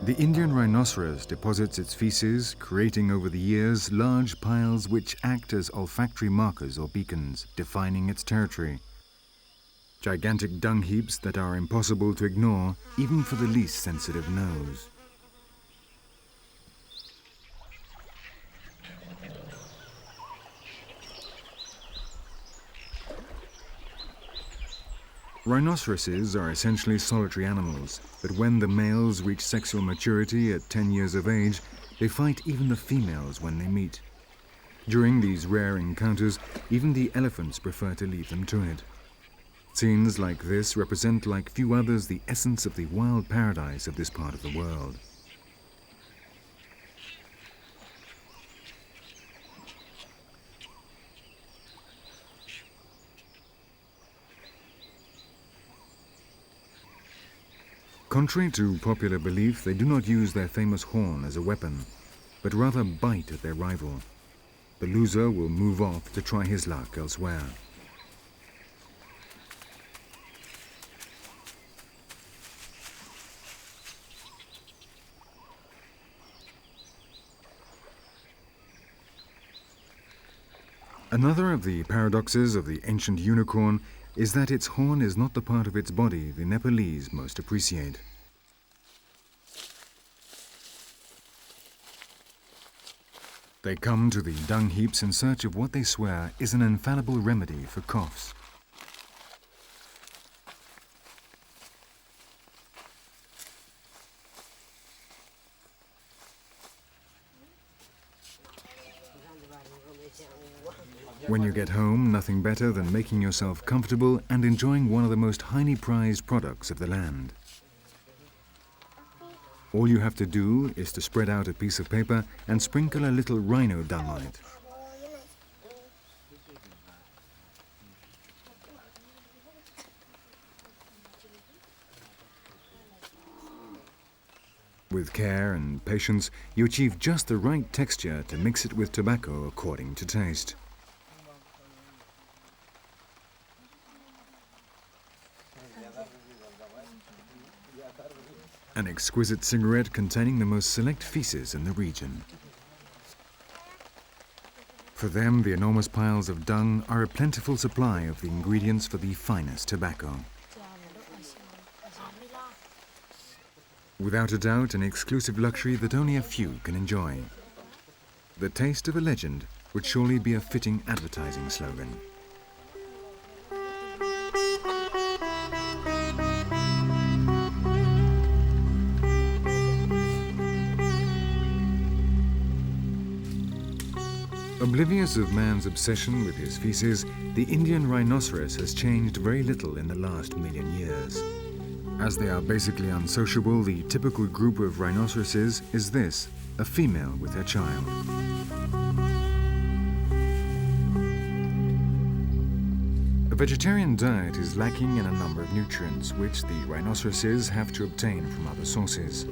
The Indian rhinoceros deposits its feces, creating over the years large piles which act as olfactory markers or beacons, defining its territory. Gigantic dung heaps that are impossible to ignore, even for the least sensitive nose. Rhinoceroses are essentially solitary animals, but when the males reach sexual maturity at 10 years of age, they fight even the females when they meet. During these rare encounters, even the elephants prefer to leave them to it. Scenes like this represent like few others the essence of the wild paradise of this part of the world. Contrary to popular belief, they do not use their famous horn as a weapon, but rather bite at their rival. The loser will move off to try his luck elsewhere. Another of the paradoxes of the ancient unicorn is that its horn is not the part of its body the Nepalese most appreciate. They come to the dung heaps in search of what they swear is an infallible remedy for coughs. When you get home, nothing better than making yourself comfortable and enjoying one of the most highly prized products of the land. All you have to do is to spread out a piece of paper and sprinkle a little rhino dung on it. With care and patience, you achieve just the right texture to mix it with tobacco according to taste. An exquisite cigarette containing the most select feces in the region. For them, the enormous piles of dung are a plentiful supply of the ingredients for the finest tobacco. Without a doubt, an exclusive luxury that only a few can enjoy. The taste of a legend would surely be a fitting advertising slogan. Oblivious of man's obsession with his feces, the Indian rhinoceros has changed very little in the last million years. As they are basically unsociable, the typical group of rhinoceroses is this, a female with her child. A vegetarian diet is lacking in a number of nutrients, which the rhinoceroses have to obtain from other sources.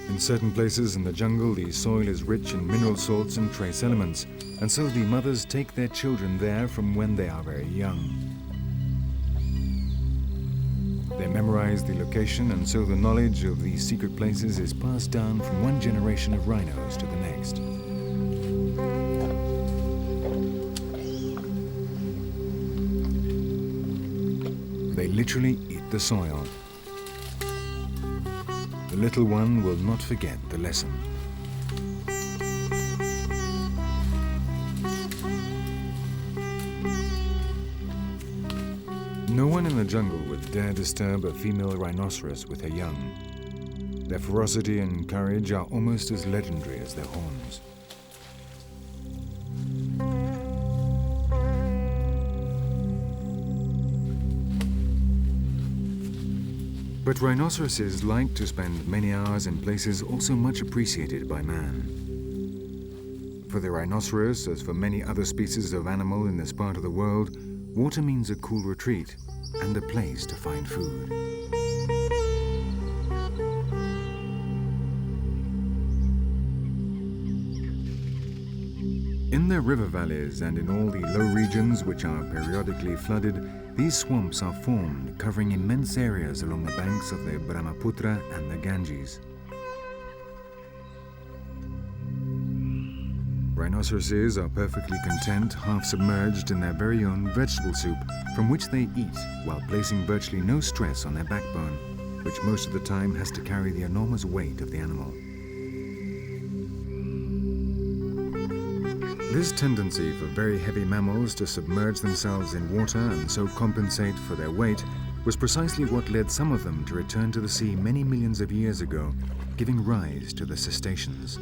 In certain places in the jungle, the soil is rich in mineral salts and trace elements, and so the mothers take their children there from when they are very young. They memorize the location, and so the knowledge of these secret places is passed down from one generation of rhinos to the next. They literally eat the soil. The little one will not forget the lesson. No one in the jungle would dare disturb a female rhinoceros with her young. Their ferocity and courage are almost as legendary as their horns. But rhinoceroses like to spend many hours in places also much appreciated by man. For the rhinoceros, as for many other species of animal in this part of the world, water means a cool retreat and a place to find food. In their river valleys and in all the low regions which are periodically flooded, these swamps are formed, covering immense areas along the banks of the Brahmaputra and the Ganges. Rhinoceroses are perfectly content, half submerged in their very own vegetable soup, from which they eat while placing virtually no stress on their backbone, which most of the time has to carry the enormous weight of the animal. This tendency for very heavy mammals to submerge themselves in water and so compensate for their weight was precisely what led some of them to return to the sea many millions of years ago, giving rise to the cetaceans.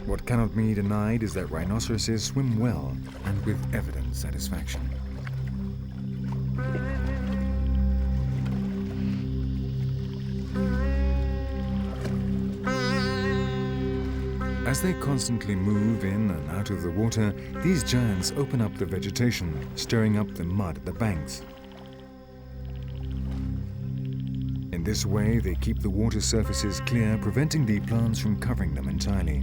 What cannot be denied is that rhinoceroses swim well and with evident satisfaction. As they constantly move in and out of the water, these giants open up the vegetation, stirring up the mud at the banks. In this way, they keep the water surfaces clear, preventing the plants from covering them entirely.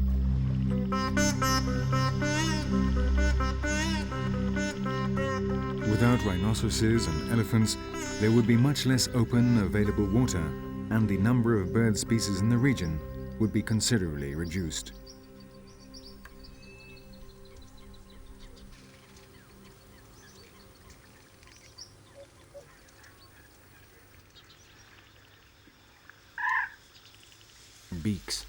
Without rhinoceroses and elephants, there would be much less open, available water, and the number of bird species in the region would be considerably reduced. Beaks.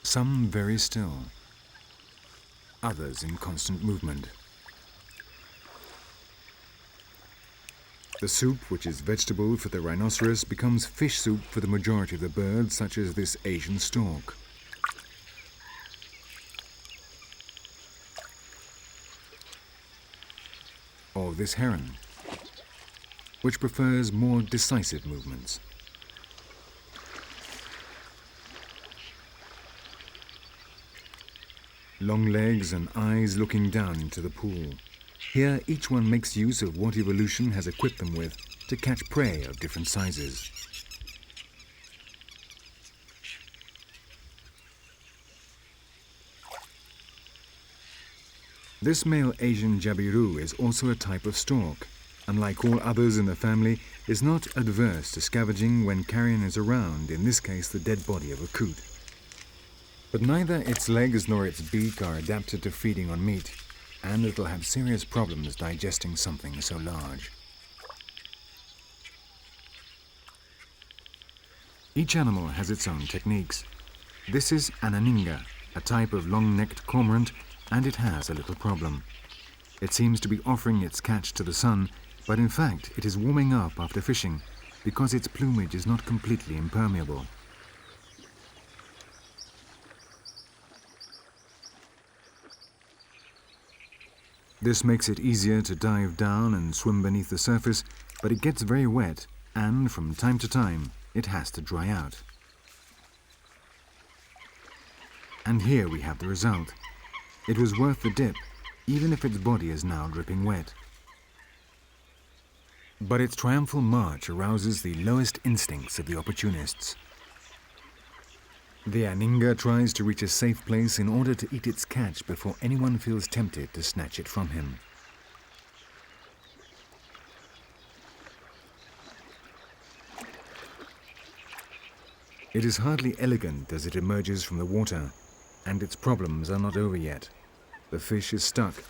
Some very still, others in constant movement. The soup, which is vegetable for the rhinoceros, becomes fish soup for the majority of the birds, such as this Asian stork. Or this heron, which prefers more decisive movements. Long legs and eyes looking down into the pool. Here, each one makes use of what evolution has equipped them with to catch prey of different sizes. This male Asian jabiru is also a type of stork, and like all others in the family, is not adverse to scavenging when carrion is around, in this case the dead body of a coot. But neither its legs nor its beak are adapted to feeding on meat, and it'll have serious problems digesting something so large. Each animal has its own techniques. This is an aninga, a type of long-necked cormorant, and it has a little problem. It seems to be offering its catch to the sun, but in fact it is warming up after fishing because its plumage is not completely impermeable. This makes it easier to dive down and swim beneath the surface, but it gets very wet, and from time to time, it has to dry out. And here we have the result. It was worth the dip, even if its body is now dripping wet. But its triumphal march arouses the lowest instincts of the opportunists. The aninga tries to reach a safe place in order to eat its catch before anyone feels tempted to snatch it from him. It is hardly elegant as it emerges from the water, and its problems are not over yet. The fish is stuck,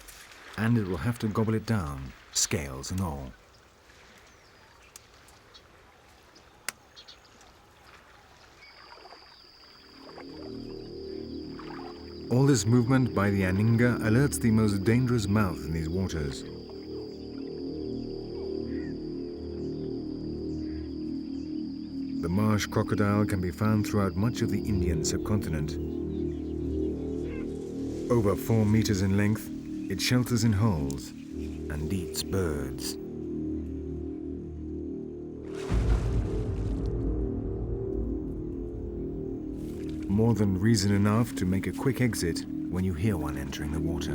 and it will have to gobble it down, scales and all. All this movement by the aninga alerts the most dangerous mouth in these waters. The marsh crocodile can be found throughout much of the Indian subcontinent. Over 4 meters in length, it shelters in holes and eats birds. More than reason enough to make a quick exit when you hear one entering the water.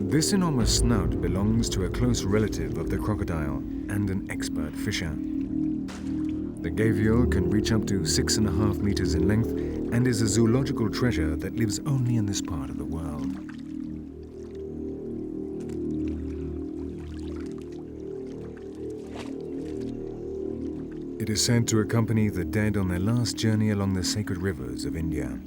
This enormous snout belongs to a close relative of the crocodile and an expert fisher. The gavial can reach up to 6.5 meters in length and is a zoological treasure that lives only in this part of the world. It is said to accompany the dead on their last journey along the sacred rivers of India.